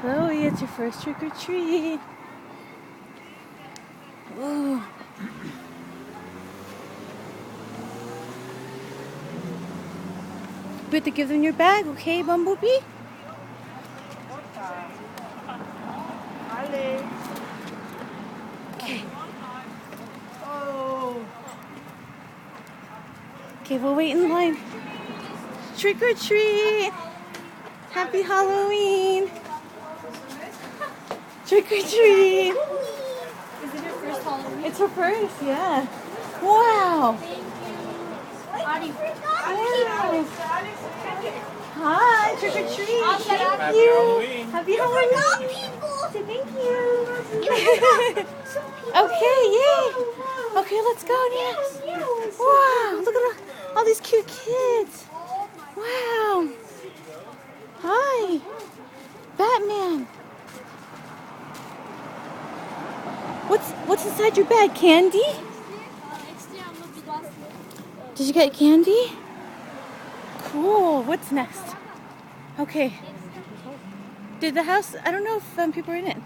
Chloe, it's your first trick or treat. Whoa. You have to give them your bag, okay, Bumblebee? Okay. Okay, we'll wait in line. Trick or treat! Happy Halloween! Trick or treat! Is it your first Halloween? It's her first, yeah. Wow! Audie. Wow. Hi, trick or treat! I'll shut up. Thank you! Halloween. Happy Halloween! Say thank you! Okay, yay! Okay, let's go next! Wow, look at all these cute kids! Wow! Hi! Batman! What's inside your bag? Candy? Did you get candy? Cool. What's next? Okay. Did the house? I don't know if people are in it.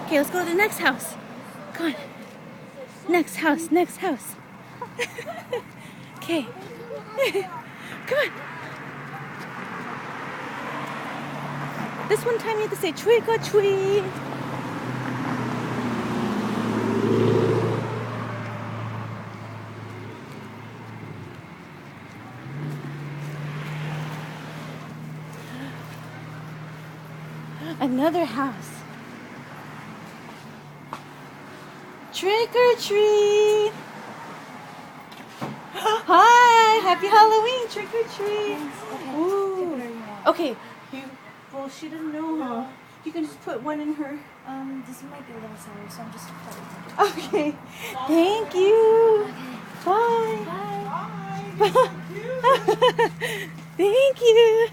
Okay, let's go to the next house. Come on. Next house. Next house. Okay. Come on. This one time you have to say trick or treat. Another house. Trick or treat. Hi, happy Halloween. Trick or treat. Ooh. Okay. Well, she doesn't know, huh? You can just put one in her. This might be a little sour, so I'm just Okay. Thank you. Bye. Bye. Thank you.